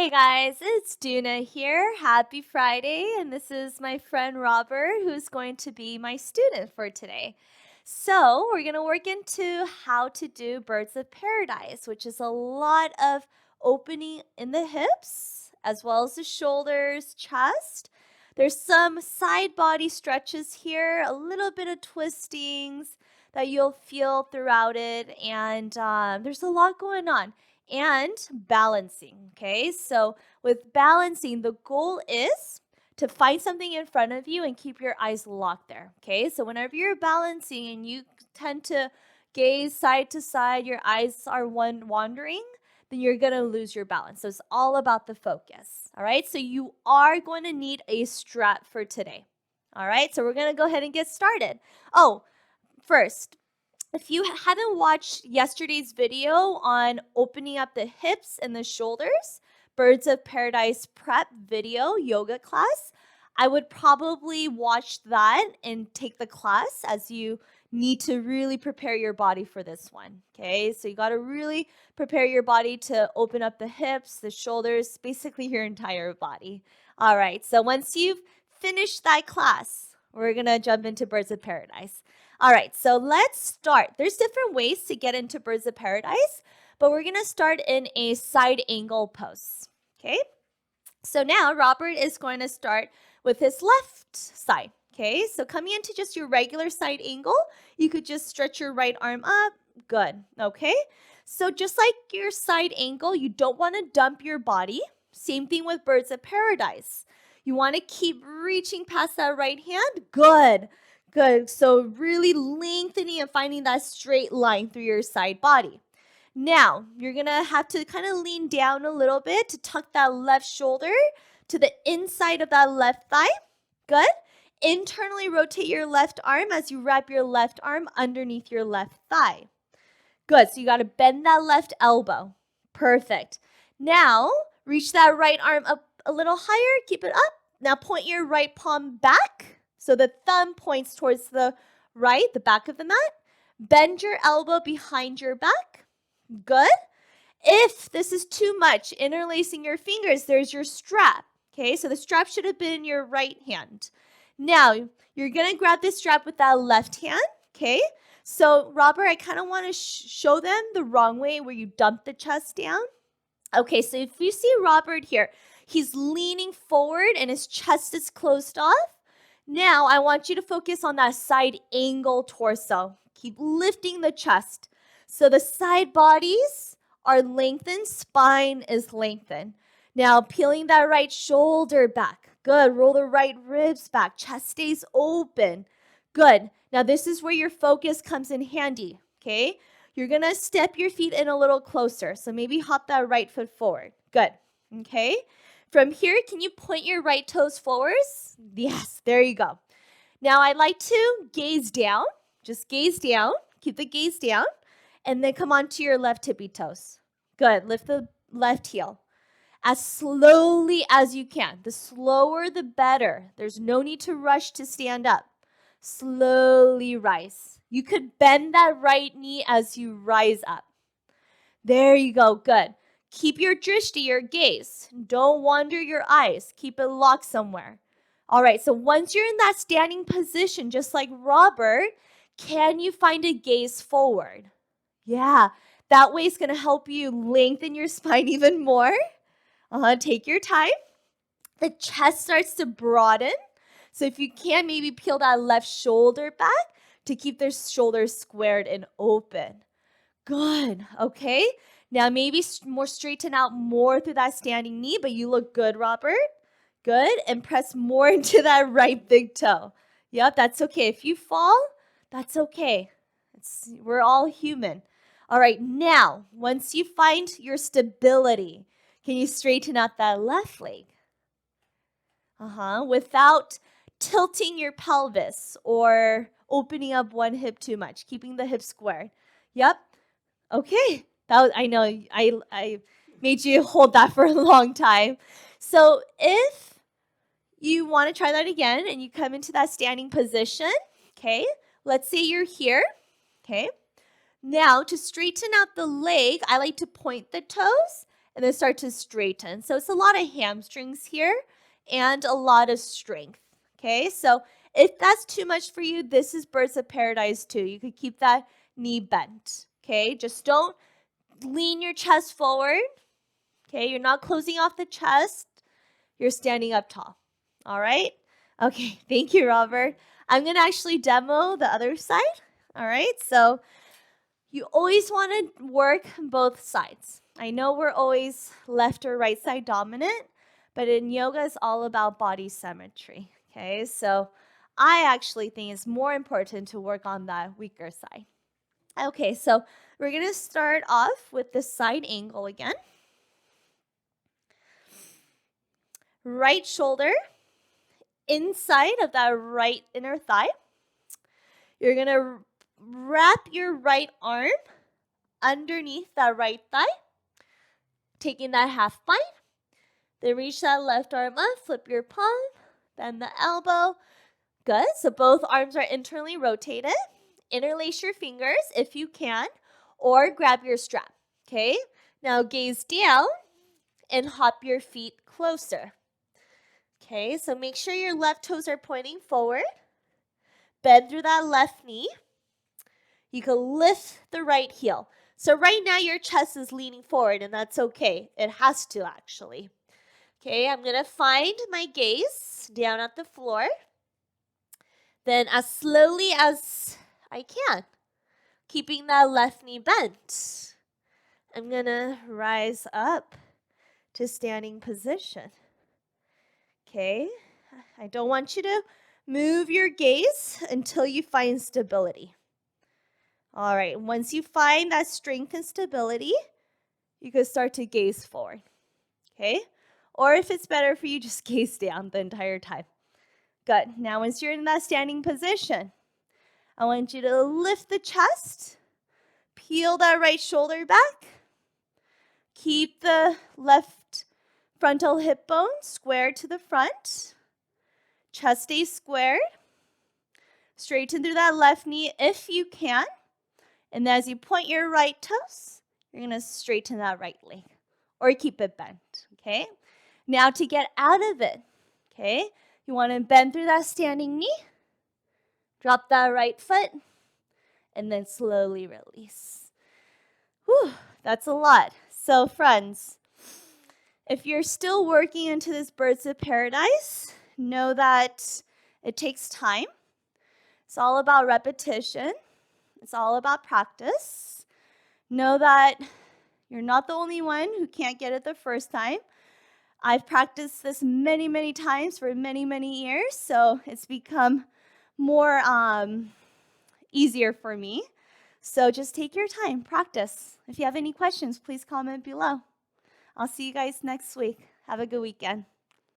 Hey guys, it's Doona here. Happy Friday, and this is my friend Robert, who's going to be my student for today. So, we're going to work into how to do Birds of Paradise, which is a lot of opening in the hips, as well as the shoulders, chest. There's some side body stretches here, a little bit of twistings that you'll feel throughout it, and there's a lot going on. And balancing, okay? So with balancing, the goal is to find something in front of you and keep your eyes locked there, okay? So whenever you're balancing and you tend to gaze side to side, your eyes are wandering, then you're going to lose your balance. So it's all about the focus, all right? So you are going to need a strap for today, all right? So we're going to go ahead and get started. Oh, first, if you haven't watched yesterday's video on opening up the hips and the shoulders, Birds of Paradise prep video yoga class, I would probably watch that and take the class as you need to really prepare your body for this one. Okay, so you got to really prepare your body to open up the hips, the shoulders, basically your entire body. All right, so once you've finished that class, we're going to jump into Birds of Paradise. All right, so let's start. There's different ways to get into Birds of Paradise, but we're going to start in a side angle pose, okay? So now Robert is going to start with his left side, okay? So coming into just your regular side angle, you could just stretch your right arm up. Good, okay? So just like your side angle, you don't want to dump your body. Same thing with Birds of Paradise. You want to keep reaching past that right hand. Good. Good. So really lengthening and finding that straight line through your side body. Now, you're going to have to kind of lean down a little bit to tuck that left shoulder to the inside of that left thigh. Good. Internally rotate your left arm as you wrap your left arm underneath your left thigh. Good. So you got to bend that left elbow. Perfect. Now, reach that right arm up a little higher. Keep it up. Now point your right palm back. So the thumb points towards the right, the back of the mat. Bend your elbow behind your back. Good. If this is too much, interlacing your fingers, there's your strap. Okay, so the strap should have been in your right hand. Now, you're going to grab this strap with that left hand. Okay, so Robert, I kind of want to show them the wrong way where you dump the chest down. Okay, so if you see Robert here, he's leaning forward and his chest is closed off. Now, I want you to focus on that side angle torso. Keep lifting the chest. So the side bodies are lengthened, spine is lengthened. Now, peeling that right shoulder back. Good. Roll the right ribs back. Chest stays open. Good. Now, this is where your focus comes in handy, okay? You're going to step your feet in a little closer. So maybe hop that right foot forward. Good. Okay? From here, can you point your right toes forwards? Yes, there you go. Now, I'd like to gaze down. Just gaze down. Keep the gaze down. And then come onto your left tippy toes. Good. Lift the left heel. As slowly as you can. The slower, the better. There's no need to rush to stand up. Slowly rise. You could bend that right knee as you rise up. There you go. Good. Keep your drishti, your gaze. Don't wander your eyes. Keep it locked somewhere. All right, so once you're in that standing position, just like Robert, can you find a gaze forward? Yeah, that way it's going to help you lengthen your spine even more. Take your time. The chest starts to broaden. So if you can, maybe peel that left shoulder back to keep the shoulders squared and open. Good. Okay. Now maybe more straighten out more through that standing knee, but you look good, Robert. Good. And press more into that right big toe. Yep, that's okay. If you fall, that's okay. We're all human. All right. Now, once you find your stability, can you straighten out that left leg? Without tilting your pelvis or opening up one hip too much, keeping the hip squared. Yep. Okay. I know I made you hold that for a long time. So if you want to try that again and you come into that standing position, okay, let's say you're here, okay. Now to straighten out the leg, I like to point the toes and then start to straighten. So it's a lot of hamstrings here and a lot of strength. Okay, so if that's too much for you, this is Birds of Paradise too. You could keep that knee bent. Okay, just don't lean your chest forward. Okay, you're not closing off the chest. You're standing up tall. All right? Okay, thank you, Robert. I'm going to actually demo the other side. All right, so you always want to work both sides. I know we're always left or right side dominant, but in yoga, it's all about body symmetry. Okay, so I actually think it's more important to work on that weaker side. Okay, so we're going to start off with the side angle again. Right shoulder inside of that right inner thigh. You're going to wrap your right arm underneath that right thigh, taking that half bind. Then reach that left arm up, flip your palm, bend the elbow. Good. So both arms are internally rotated. Interlace your fingers if you can, or grab your strap. Okay? Now gaze down and hop your feet closer. Okay, so make sure your left toes are pointing forward. Bend through that left knee. You can lift the right heel. So right now your chest is leaning forward, and that's okay. It has to actually. Okay, I'm going to find my gaze down at the floor. Then as slowly as I can, keeping that left knee bent, I'm going to rise up to standing position. Okay, I don't want you to move your gaze until you find stability. All right, once you find that strength and stability, you can start to gaze forward. Okay, or if it's better for you, just gaze down the entire time. Good. Now, once you're in that standing position, I want you to lift the chest, peel that right shoulder back, keep the left frontal hip bone squared to the front. Chest stays squared. Straighten through that left knee if you can. And as you point your right toes, you're going to straighten that right leg or keep it bent. Okay? Now to get out of it, okay, you want to bend through that standing knee, drop that right foot, and then slowly release. Whew, that's a lot. So friends, if you're still working into this Birds of Paradise, know that it takes time. It's all about repetition. It's all about practice. Know that you're not the only one who can't get it the first time. I've practiced this many, many times for many, many years, so it's become more easier for me. So just take your time, practice. If you have any questions, please comment below. I'll see you guys next week. Have a good weekend.